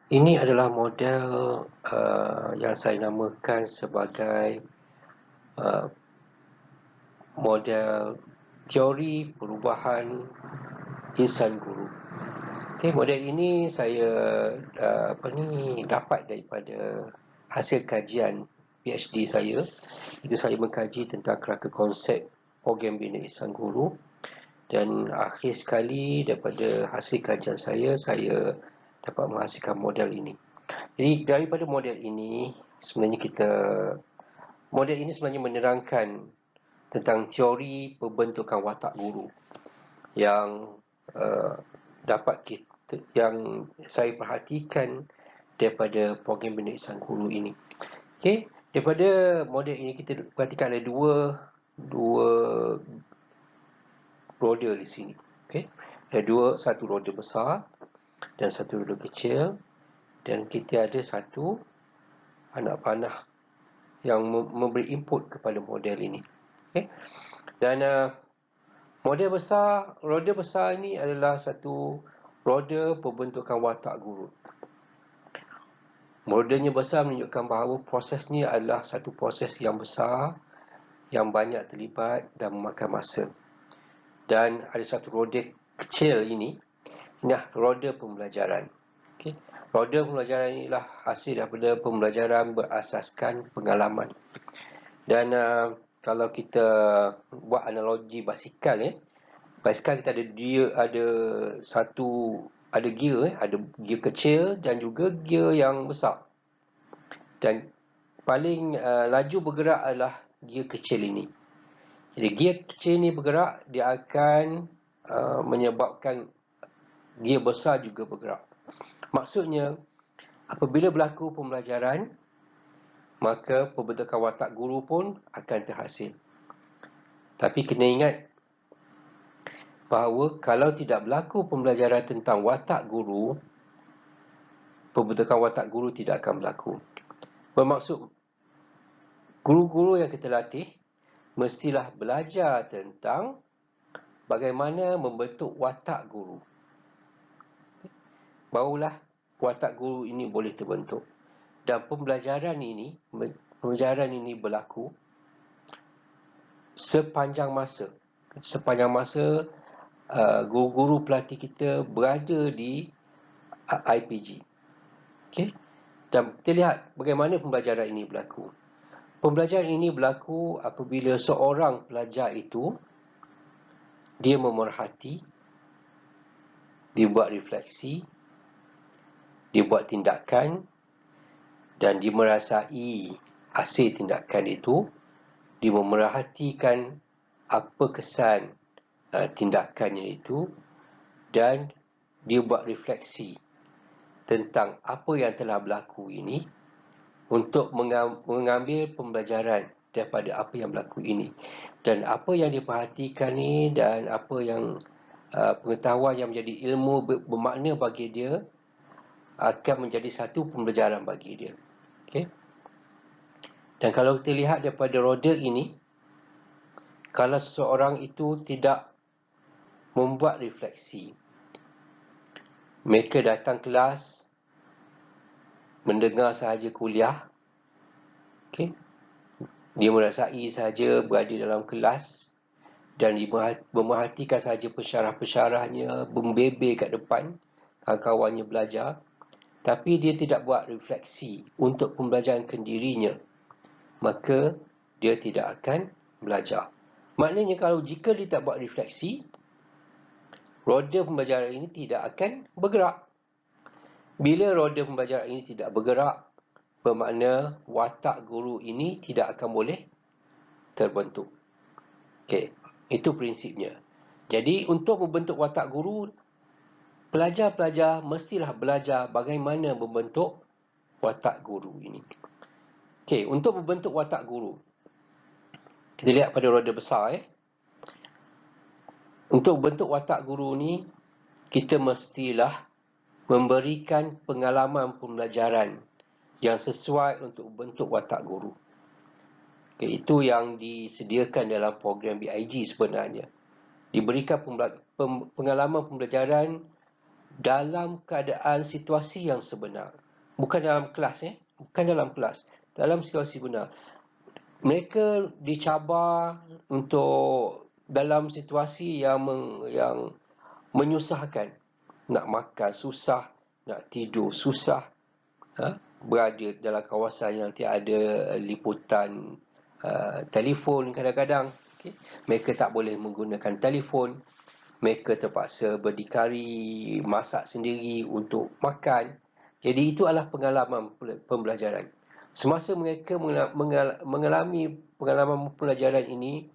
Ini adalah model yang saya namakan sebagai uh, model teori perubahan insan guru. Okay, model ini saya dapat daripada hasil kajian PhD saya. Itu saya mengkaji tentang kerangka konsep program bina insan guru, dan akhir sekali daripada hasil kajian saya dapat menghasilkan model ini. Jadi daripada model ini sebenarnya menerangkan tentang teori pembentukan watak guru yang uh, yang saya perhatikan daripada program bina insan guru ini. Okey, daripada model ini kita perhatikan ada dua roda di sini. Okey. Ada satu roda besar dan satu roda kecil, dan kita ada satu anak panah yang memberi input kepada model ini. Okay. Dan roda besar ini adalah satu roda pembentukan watak guru. Rodanya besar menunjukkan bahawa proses ni adalah satu proses yang besar, yang banyak terlibat dan memakan masa. Dan ada satu roda kecil ini roda pembelajaran. Okay. Roda pembelajaran inilah hasil daripada pembelajaran berasaskan pengalaman. Dan kalau kita buat analogi basikal, basikal kita ada gear, ada gear kecil dan juga gear yang besar. Dan paling laju bergerak adalah gear kecil ini. Jadi gear kecil ini bergerak, dia akan menyebabkan gear besar juga bergerak. Maksudnya, apabila berlaku pembelajaran, maka pembentukan watak guru pun akan terhasil. Tapi kena ingat bahawa kalau tidak berlaku pembelajaran tentang watak guru, pembentukan watak guru tidak akan berlaku. Bermaksud, guru-guru yang kita latih mestilah belajar tentang bagaimana membentuk watak guru. Barulah watak guru ini boleh terbentuk. Dan pembelajaran ini berlaku sepanjang masa. Sepanjang masa guru-guru pelatih kita berada di IPG. Okay? Dan kita lihat bagaimana pembelajaran ini berlaku. Pembelajaran ini berlaku apabila seorang pelajar itu dia memerhati, dia buat refleksi, dia buat tindakan, dan dia merasai hasil tindakan itu, dia memerhatikan apa kesan tindakannya itu, dan dia buat refleksi tentang apa yang telah berlaku ini untuk mengambil pembelajaran daripada apa yang berlaku ini. Dan apa yang diperhatikan ni dan apa yang pengetahuan yang menjadi ilmu bermakna bagi dia akan menjadi satu pembelajaran bagi dia. Okay? Dan kalau kita lihat daripada roda ini, kalau seseorang itu tidak membuat refleksi, mereka datang kelas, mendengar sahaja kuliah, okay? Dia merasai sahaja berada dalam kelas, dan dia memerhatikan sahaja pensyarah-pensyarahnya, membebel kat depan, kawan-kawannya belajar, tapi dia tidak buat refleksi untuk pembelajaran dirinya, maka dia tidak akan belajar. Maknanya jika dia tak buat refleksi, roda pembelajaran ini tidak akan bergerak. Bila roda pembelajaran ini tidak bergerak, bermakna watak guru ini tidak akan boleh terbentuk. Okey, itu prinsipnya. Jadi untuk membentuk watak guru, pelajar-pelajar mestilah belajar bagaimana membentuk watak guru ini. Okey, untuk membentuk watak guru, kita lihat pada roda besar. Untuk bentuk watak guru ni, kita mestilah memberikan pengalaman pembelajaran yang sesuai untuk bentuk watak guru. Okay, itu yang disediakan dalam program BIG sebenarnya. Diberikan pengalaman pembelajaran dalam keadaan situasi yang sebenar. Bukan dalam kelas, bukan dalam kelas. Dalam situasi benar. Mereka dicabar untuk dalam situasi yang menyusahkan. Nak makan susah, nak tidur susah, berada dalam kawasan yang tiada liputan telefon kadang-kadang. Mereka tak boleh menggunakan telefon. Mereka terpaksa berdikari, masak sendiri untuk makan. Jadi itu adalah pengalaman pembelajaran. Semasa mereka mengalami pengalaman pembelajaran ini,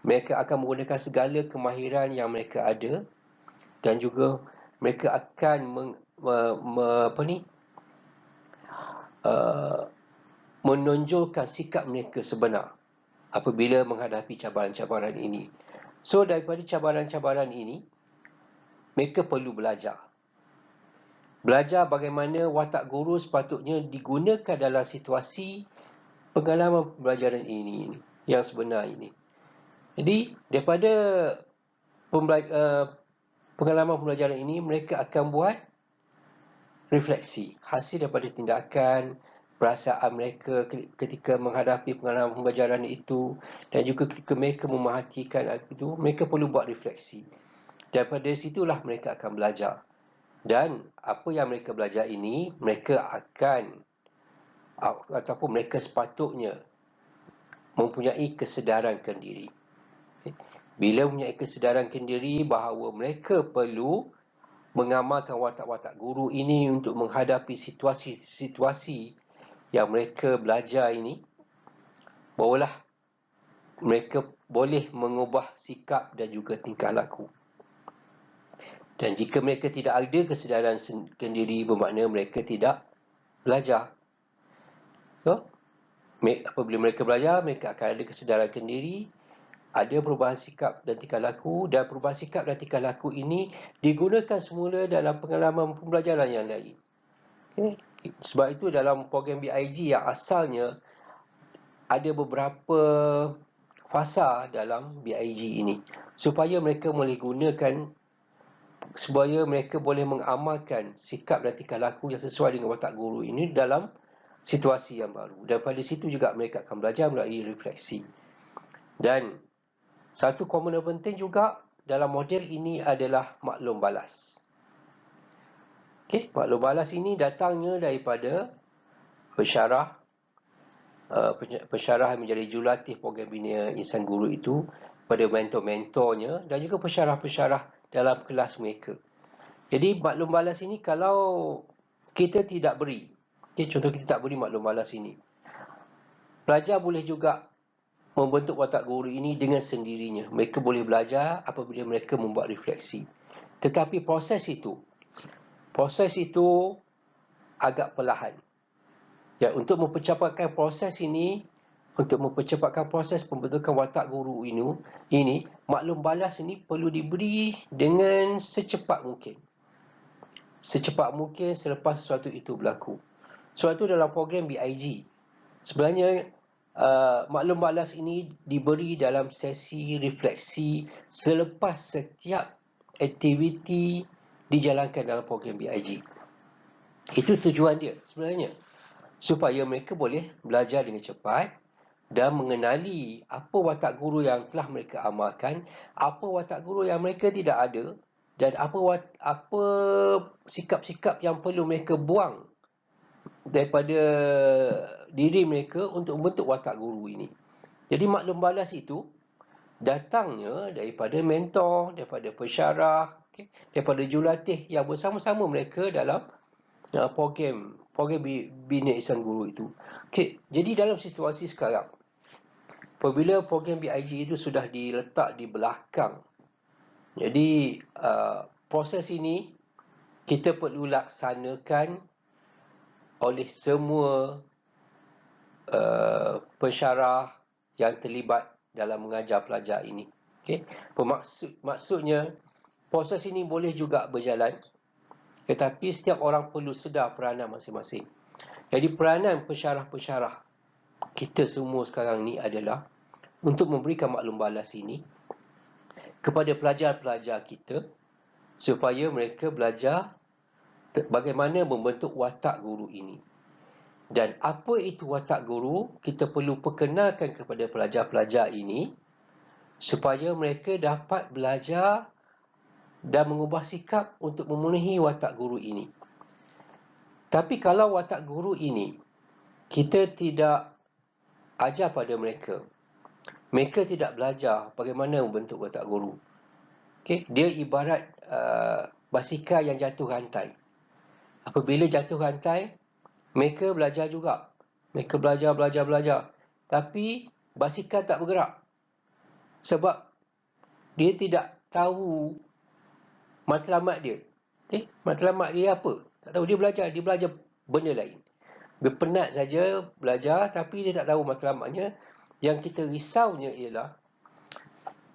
mereka akan menggunakan segala kemahiran yang mereka ada, dan juga mereka akan menonjolkan sikap mereka sebenar apabila menghadapi cabaran-cabaran ini. So daripada cabaran-cabaran ini, mereka perlu belajar. Belajar bagaimana watak guru sepatutnya digunakan dalam situasi pengalaman pembelajaran ini yang sebenar ini. Jadi daripada pengalaman pembelajaran ini, mereka akan buat refleksi hasil daripada tindakan, perasaan mereka ketika menghadapi pengalaman pembelajaran itu, dan juga ketika mereka memerhatikan itu, mereka perlu buat refleksi. Daripada situlah mereka akan belajar. Dan apa yang mereka belajar ini, mereka akan ataupun mereka sepatutnya mempunyai kesedaran kendiri. Bila mempunyai kesedaran kendiri bahawa mereka perlu mengamalkan watak-watak guru ini untuk menghadapi situasi-situasi yang mereka belajar ini, barulah mereka boleh mengubah sikap dan juga tingkah laku. Dan jika mereka tidak ada kesedaran kendiri, bermakna mereka tidak belajar. So, apabila mereka belajar, mereka akan ada kesedaran kendiri, ada perubahan sikap dan tingkah laku, dan perubahan sikap dan tingkah laku ini digunakan semula dalam pengalaman pembelajaran yang lain. Okay. Sebab itu dalam program BIG yang asalnya ada beberapa fasa dalam BIG ini, supaya mereka boleh gunakan, supaya mereka boleh mengamalkan sikap dan tingkah laku yang sesuai dengan watak guru ini dalam situasi yang baru. Daripada situ juga mereka akan belajar melalui refleksi. Dan satu komponen penting juga dalam model ini adalah maklum balas. Okey, maklum balas ini datangnya daripada pensyarah yang menjadi jurulatih program bina insan guru itu, pada mentor-mentornya, dan juga pensyarah-pensyarah dalam kelas mereka. Jadi maklum balas ini kalau kita tidak beri, contoh kita tak beri maklum balas ini, pelajar boleh juga membentuk watak guru ini dengan sendirinya. Mereka boleh belajar apabila mereka membuat refleksi. Tetapi proses itu agak perlahan. Ya, untuk mempercepatkan proses ini, untuk mempercepatkan proses pembentukan watak guru ini, maklum balas ini perlu diberi dengan secepat mungkin. Secepat mungkin selepas sesuatu itu berlaku. Sebab itu dalam program BIG, sebenarnya maklum balas ini diberi dalam sesi refleksi selepas setiap aktiviti dijalankan dalam program BIG. Itu tujuan dia sebenarnya, supaya mereka boleh belajar dengan cepat dan mengenali apa watak guru yang telah mereka amalkan, apa watak guru yang mereka tidak ada, dan apa sikap-sikap yang perlu mereka buang daripada diri mereka untuk membentuk watak guru ini. Jadi maklum balas itu datangnya daripada mentor, daripada pensyarah, daripada jurulatih yang bersama-sama mereka dalam program bina insan guru itu. Jadi dalam situasi sekarang, apabila program BIG itu sudah diletak di belakang, jadi proses ini kita perlu laksanakan oleh semua pensyarah yang terlibat dalam mengajar pelajar ini. Maksudnya proses ini boleh juga berjalan, tetapi setiap orang perlu sedar peranan masing-masing. Jadi peranan pensyarah-pensyarah kita semua sekarang ni adalah untuk memberikan maklum balas ini kepada pelajar-pelajar kita, supaya mereka belajar bagaimana membentuk watak guru ini. Dan apa itu watak guru, kita perlu perkenalkan kepada pelajar-pelajar ini supaya mereka dapat belajar dan mengubah sikap untuk memenuhi watak guru ini. Tapi kalau watak guru ini kita tidak ajar pada mereka, mereka tidak belajar bagaimana membentuk watak guru. Okay? Dia ibarat basikal yang jatuh rantai. Apabila jatuh rantai, mereka belajar juga. Mereka belajar. Tapi basikal tak bergerak. Sebab dia tidak tahu matlamat dia. Okay? Matlamat dia apa? Tak tahu. Dia belajar benda lain. Dia penat saja belajar tapi dia tak tahu matlamatnya. Yang kita risaunya ialah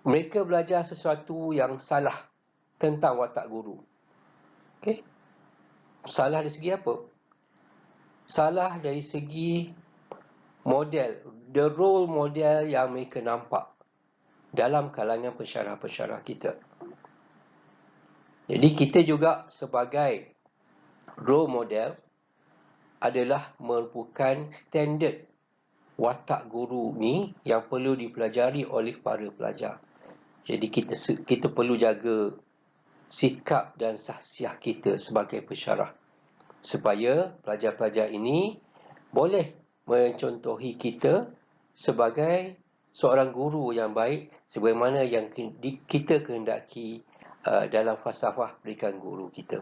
mereka belajar sesuatu yang salah tentang watak guru. Okay? Salah dari segi apa? Salah dari segi model, the role model yang mereka nampak dalam kalangan pensyarah-pensyarah kita. Jadi kita juga sebagai role model adalah merupakan standard watak guru ni yang perlu dipelajari oleh para pelajar. Jadi kita perlu jaga sikap dan sahsiah kita sebagai pensyarah supaya pelajar-pelajar ini boleh mencontohi kita sebagai seorang guru yang baik sebagaimana yang kita kehendaki dalam falsafah pendidikan guru kita.